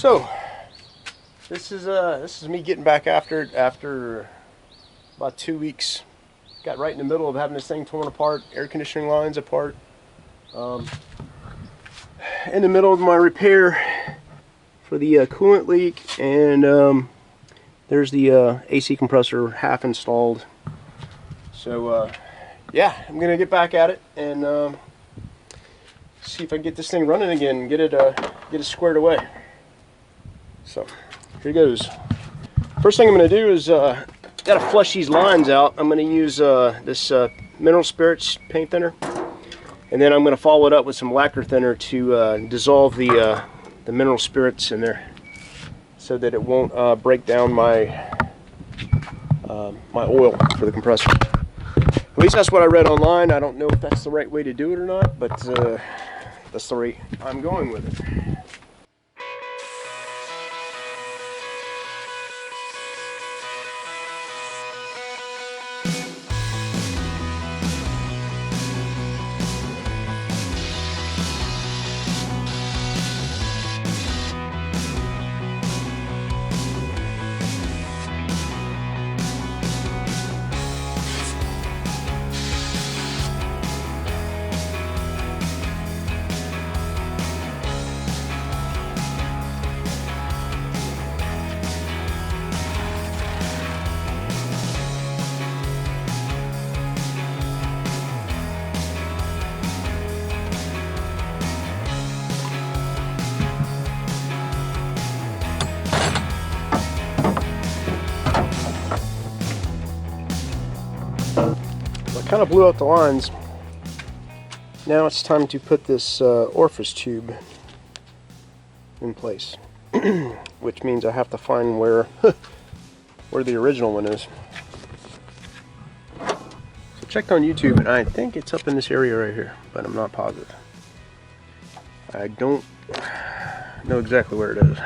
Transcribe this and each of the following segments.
So this is me getting back after it after about 2 weeks. Got right in the middle of having this thing torn apart, air conditioning lines apart. In the middle of my repair for the coolant leak, and there's the AC compressor half installed. So yeah, I'm gonna get back at it and see if I can get this thing running again and get it squared away. So here goes. First thing I'm going to do is gotta flush these lines out. I'm going to use this mineral spirits paint thinner, and then I'm going to follow it up with some lacquer thinner to dissolve the mineral spirits in there, so that it won't break down my my oil for the compressor. At least that's what I read online. I don't know if that's the right way to do it or not, but that's the way I'm going with it. I kind of blew out the lines. Now it's time to put this orifice tube in place, which means I have to find where where the original one is. So checked on YouTube, and I think it's up in this area right here, but I'm not positive. I don't know exactly where it is.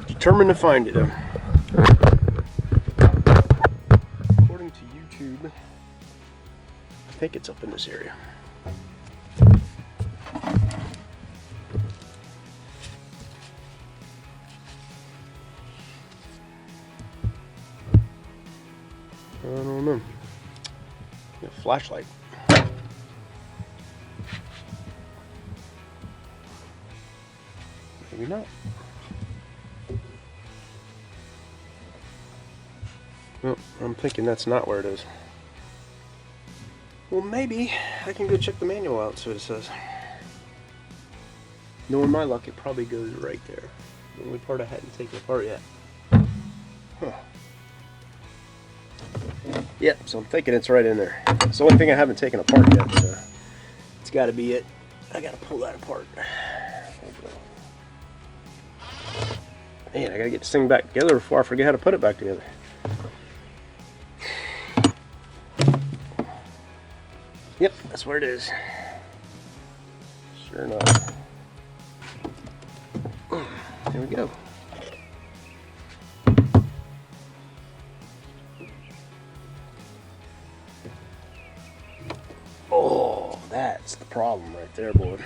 Determined to find it though. I think it's up in this area. I don't know. A flashlight. Maybe not. Well, I'm thinking that's not where it is. Well, maybe I can go check the manual out, so it says. Knowing my luck, it probably goes right there. The only part I hadn't taken apart yet. Huh. Yep, so I'm thinking it's right in there. It's the only thing I haven't taken apart yet, so it's got to be it. I got to pull that apart. Man, I got to get this thing back together before I forget how to put it back together. Yep, that's where it is. Sure enough. There we go. Oh, that's the problem right there, boy.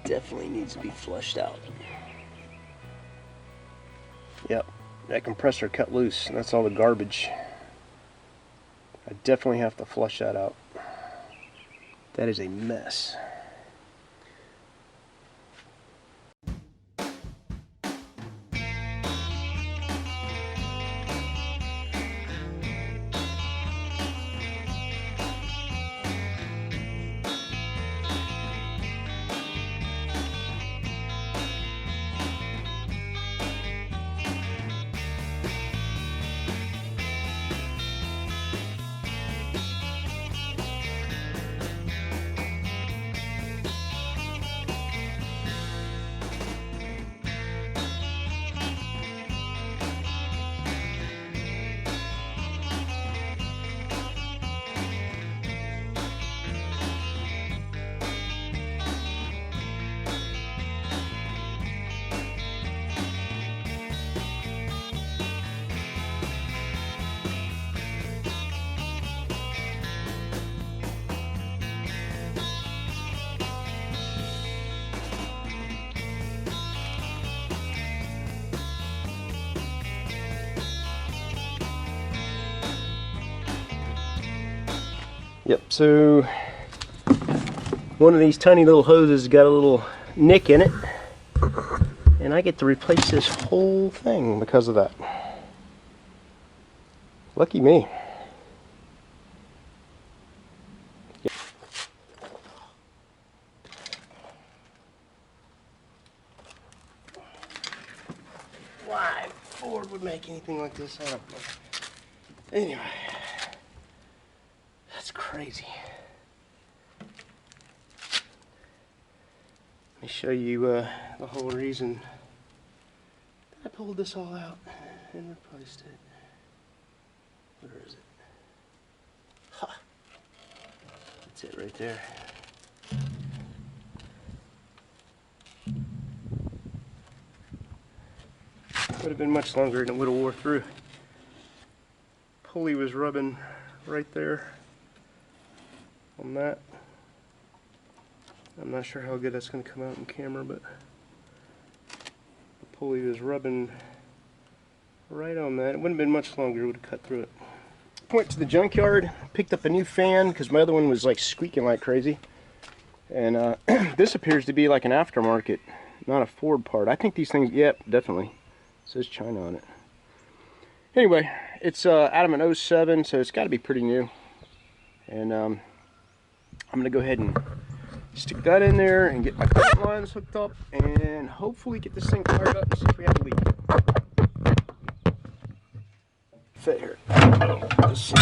Definitely needs to be flushed out. Yep, that compressor cut loose, and that's all the garbage. I definitely have to flush that out. That is a mess. Yep, so one of these tiny little hoses got a little nick in it, and I get to replace this whole thing because of that. Lucky me. Why Ford would make anything like this, I don't know. Anyway, that's crazy. Let me show you the whole reason I pulled this all out and replaced it. Where is it? Ha! That's it right there. Would have been much longer and it would have wore through. Pulley was rubbing right there on that. I'm not sure how good that's going to come out in camera, but the pulley was rubbing right on that. It wouldn't have been much longer, it would have cut through it. Went to the junkyard, picked up a new fan because my other one was like squeaking like crazy. And this appears to be like an aftermarket, not a Ford part. I think these things, yep, definitely. It says China on it. Anyway, it's out of an 07, so it's got to be pretty new. And I'm going to go ahead and stick that in there and get my coolant lines hooked up and hopefully get this thing fired up and see if we have a leak. Fit here. Let's see.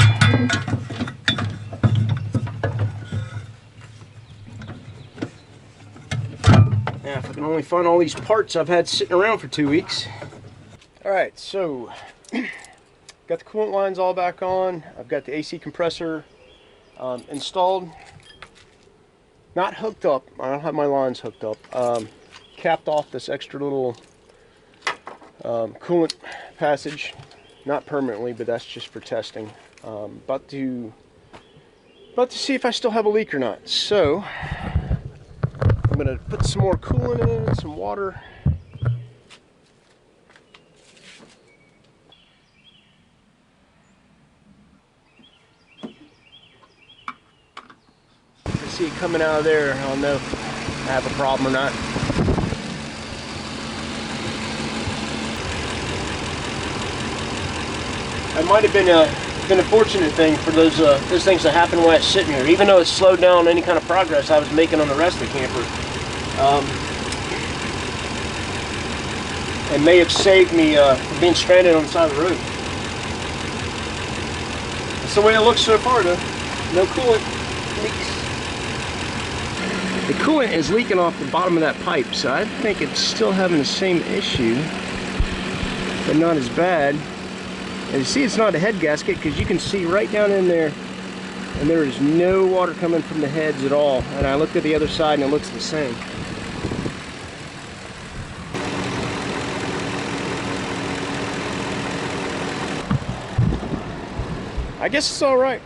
Now, if I can only find all these parts I've had sitting around for 2 weeks. Alright, so got the coolant lines all back on. I've got the AC compressor installed. Not hooked up. I don't have my lines hooked up. Capped off this extra little coolant passage. Not permanently, but that's just for testing. About to see if I still have a leak or not. So I'm going to put some more coolant in, some water. See it coming out of there, I'll know if I have a problem or not. It might have been a fortunate thing for those things that happened while it's sitting here. Even though it slowed down any kind of progress I was making on the rest of the camper, it may have saved me from being stranded on the side of the road. That's the way it looks so far, though. No coolant leaks. The coolant is leaking off the bottom of that pipe, so I think it's still having the same issue, but not as bad. And you see it's not a head gasket because you can see right down in there, and there is no water coming from the heads at all. And I looked at the other side and it looks the same. I guess it's all right.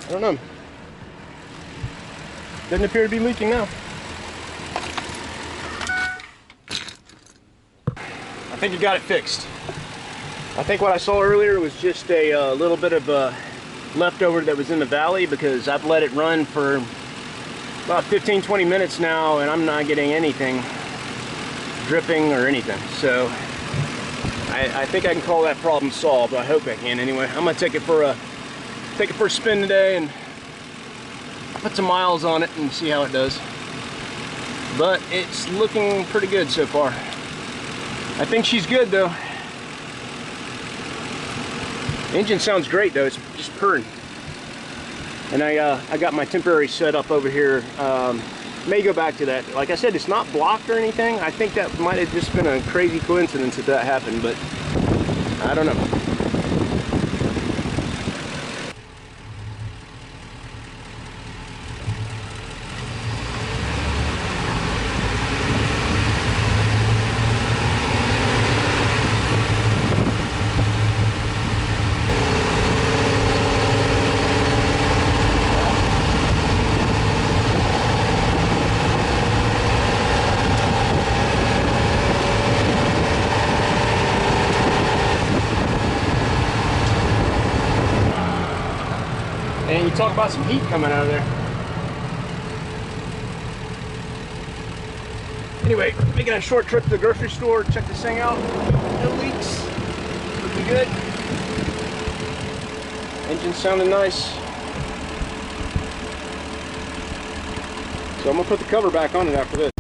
I don't know. Doesn't appear to be leaking now. I think you got it fixed. I think what I saw earlier was just a little bit of leftover that was in the valley because I've let it run for about 15-20 minutes now and I'm not getting anything dripping or anything. So I think I can call that problem solved. I hope I can anyway. I'm gonna take it for a spin today and put some miles on it and see how it does. But it's looking pretty good so far. I think she's good though. Engine sounds great though, it's just purring. And I got my temporary setup over here. May go back to that. Like I said, it's not blocked or anything. I think that might have just been a crazy coincidence if that happened, but I don't know. talk about some heat coming out of there. Anyway, making a short trip to the grocery store, check this thing out. No leaks, looking good. Engine sounding nice. So I'm gonna put the cover back on it after this.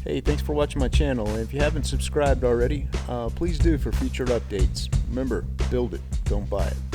Hey, thanks for watching my channel, and if you haven't subscribed already, please do for future updates. Remember, build it, don't buy it.